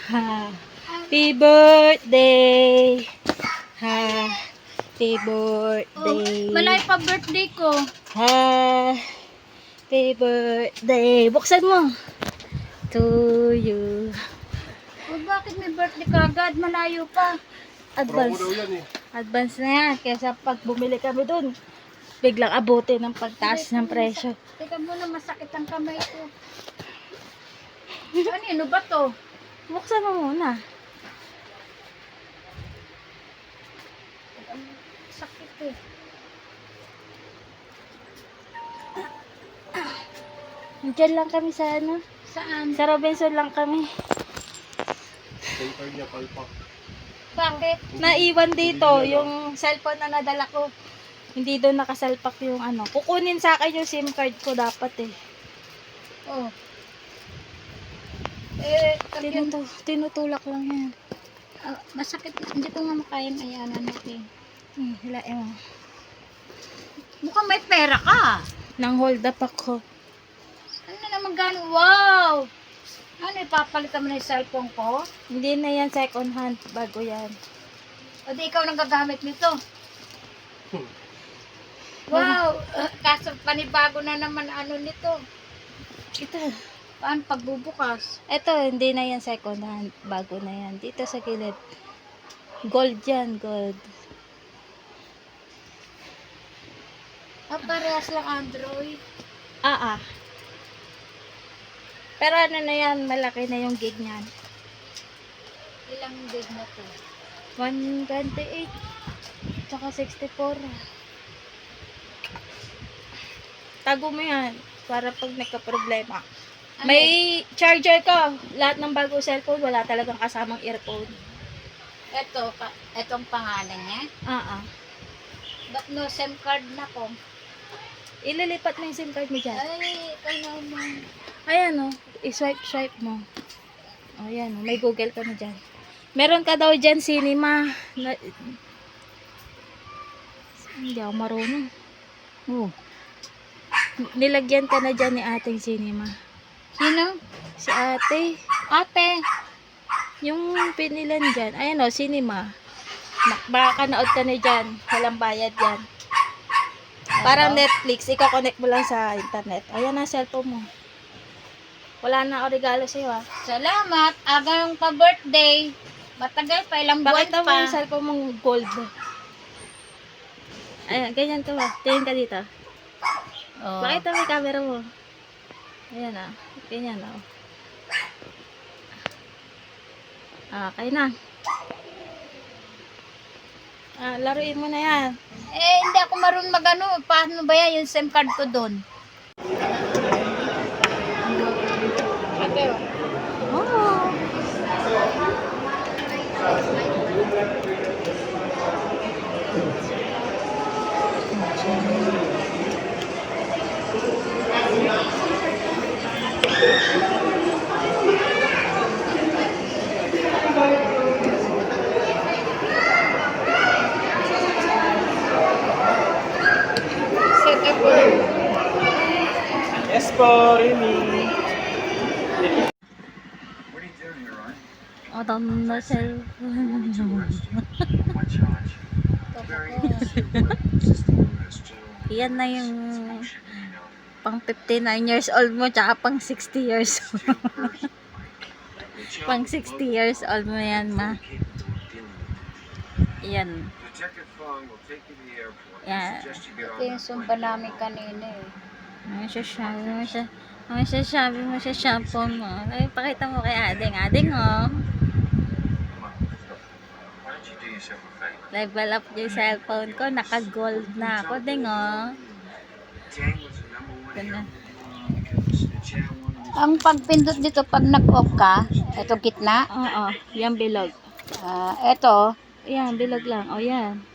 Happy birthday. Happy birthday. Malay pa birthday ko. Happy birthday. Buksan mo. To you. Bakit may birthday ka agad? Malayo pa. Advance. Advance na yan. Kesa pag bumili kami dun, biglang abutin ng pagtaas ng presyo. Teka muna, masakit ang kamay ko. Ano ba to? Buksan mo muna. Sakit eh. Diyan lang kami sa ano? Saan? Sa Robinson lang kami. Paper niya, palpak. Bakit? Naiwan dito yung cellphone na nadala ko. Hindi doon nakasalpak yung ano. Kukunin sa akin yung SIM card ko dapat eh. Oh. Tinutulak lang yan. Masakit. Hindi ko nga makayang ayanan natin. Hilain mo. Mukhang may pera ka. Nang hold up ako. Ano naman gano'n? Wow! Ano, ipapalitan mo na yung cellphone ko? Hindi na yan second hand. Bago yan. O di ikaw nang gagamit nito. Wow! Kaso panibago na naman ano nito. Ito. Paano pagbubukas? Ito, hindi na yan second hand. Bago na yan. Dito sa gilid. Gold yan. Gold. Parehas lang Android. Pero ano na yan, malaki na yung gig niyan. Ilang gig na to? 128. Tsaka 64. Tago mo yan. Para pag nagka-problema. May charger ka. Lahat ng bago cellphone, wala talagang kasamang earphone. Etong pangalan niya? Ba't no SIM card na ko? Ililipat mo yung SIM card mo dyan. Ay, ikaw naman. Ayan o. I-swipe mo. O, ayan o. May Google ka na dyan. Meron ka daw dyan cinema. Hindi ako marunong. Nilagyan ka na dyan ni ating cinema. Sino? Si ate. Ate. Yung pinilan dyan. Ayan o, cinema. Makakanood ka na dyan. Walang bayad yan. Parang Netflix. Iko-connect mo lang sa internet. Ayan na, cellphone mo. Wala na ako regalo sa'yo ha. Salamat. Aga yung pa-birthday. Matagal pa, ilang buwan Pakita mo pa. yung cellphone mong gold. Ayan, ganyan ka ba? Tingin ka dito. Oh. Pakita mo yung camera mo. Ayan ah. Ganyan ah. Kaya na. Laruin mo na yan. Hindi ako marunong magano. Paano ba yan yung SIM card ko doon? Oh. Yes po, Remy. Oton na cellphone. Yan na yung pang 59 years old mo tsaka pang 60 years old. Pang 60 years old mo yan ma. Yan. Yan. Ito yung sumba namin kanina eh. Ang sasabi mo sa cellphone mo. Ay, pakita mo kay Ading. Ading oh. Level up yung cellphone ko. Naka-gold na ako. Ding oh. Ganda. Ang pagpindot dito pag nag-off ka, ito gitna. Oo. Yan bilog. Ito, Yan, bilog lang. O yan.